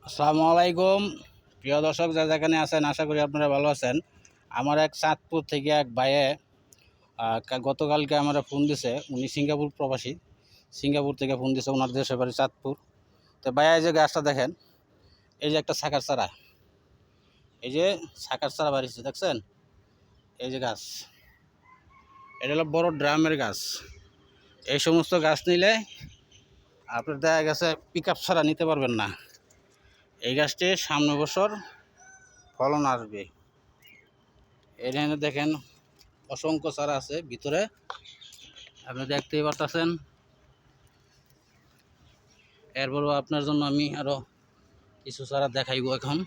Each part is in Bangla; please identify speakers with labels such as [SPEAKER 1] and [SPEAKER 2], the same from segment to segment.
[SPEAKER 1] আসসালামু আলাইকুম প্রিয় দর্শক, যা যেখানে আছেন আশা করি আপনারা ভালো আছেন। আমার এক চাঁদপুর থেকে এক ভাইয়ে গতকালকে আমার ফোন দিছে। উনি সিঙ্গাপুর প্রবাসী, সিঙ্গাপুর থেকে ফোন দিছে। ওনার দেশের বাড়ি চাঁদপুর। তো ভাইয়া এই যে গাছটা দেখেন, এই যে একটা শাকার চারা, এই যে শাকার চারা বাড়িছে দেখছেন, এই যে গাছ, এটা হলো বড় ড্রামের গাছ। এই সমস্ত গাছ নিলে আপনার দেখা গেছে পিক আপ ছাড়া নিতে পারবেন না। এই গাছটি সামনে বছর ফলন আসবে। এখানে দেখেন অসংখ্য চারা আছে ভিতরে, আপনি দেখতেই পারতেছেন। এরপরও আপনার জন্য আমি আরো কিছু চারা দেখাইব। এখন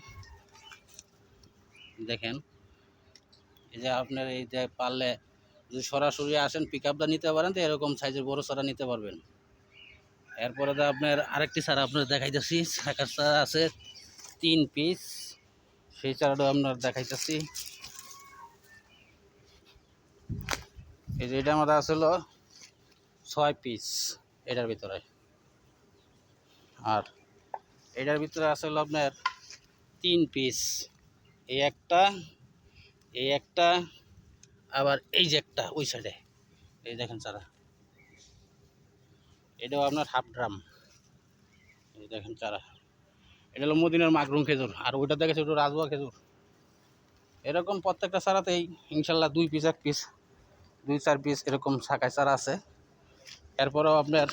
[SPEAKER 1] দেখেন, এই যে আপনার এই যে পারলে যদি সরাসরি আসেন পিক আপটা নিতে পারেন, তো এরকম সাইজের বড় চারা নিতে পারবেন। এরপরে তো আপনার আরেকটি চারা আপনার দেখাইতেছি, শাখার চারা আছে 3 পিস, সেই চারাটাও আপনার দেখাইতেছি। এই যে এটা আমাদের আসলে 6 পিস এটার ভিতরে, আর এটার ভিতরে আসলে আপনার 3 পিস। এই একটা, এই একটা, আবার এই যে একটা ওই সাইডে, এই দেখেন চারা, এটাও আপনার হাফ ড্রাম। এই দেখেন চারা, এটা হলো মদিনার মাকরুম খেজুর, আর ওইটা দেখেছে ওটা রাজুয়া খেজুর। এরকম প্রত্যেকটা চারাতেই ইনশাল্লাহ 2 পিস 1 পিস 2-4 পিস এরকম শাখায় চারা আছে। এরপরেও আপনার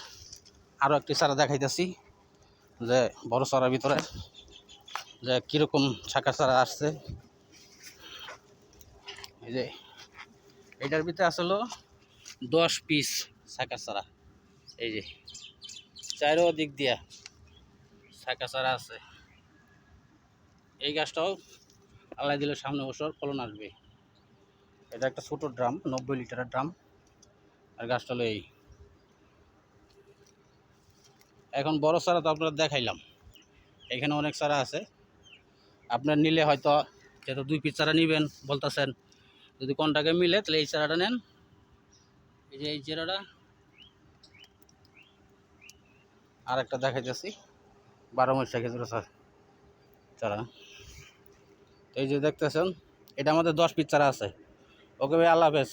[SPEAKER 1] আরও একটি চারা দেখাইতেছি, যে বড় চারার ভিতরে যে কীরকম শাখার চারা আসছে। এই যে এটার ভিতরে আসলে 10 পিস শাখার চারা, এই যে চারো দিক দিয়া শাখা চারা আছে। এই গাছটাও আল্লাহ দিলে সামনে বছর ফলন আসবে। এটা একটা ছোট ড্রাম, 90 লিটারের ড্রাম, আর গাছটা হলো এই। এখন বড় চারা তো আপনারা দেখাইলাম, এখানে অনেক চারা আছে। আপনার নিলে হয়তো যেহেতু 2 পিস চারা নেবেন বলতেছেন, যদি কোনটাকে মিলে তাহলে এই চারাটা নেন। এই যে এই চারাটা, আর একটা দেখাইতেছি 12 মাসা খেজুর চারা। এই যে দেখতেছেন, এটা আমাদের 10 পিস চারা আছে। ওকে ভাই, আল্লাহ হাফেজ।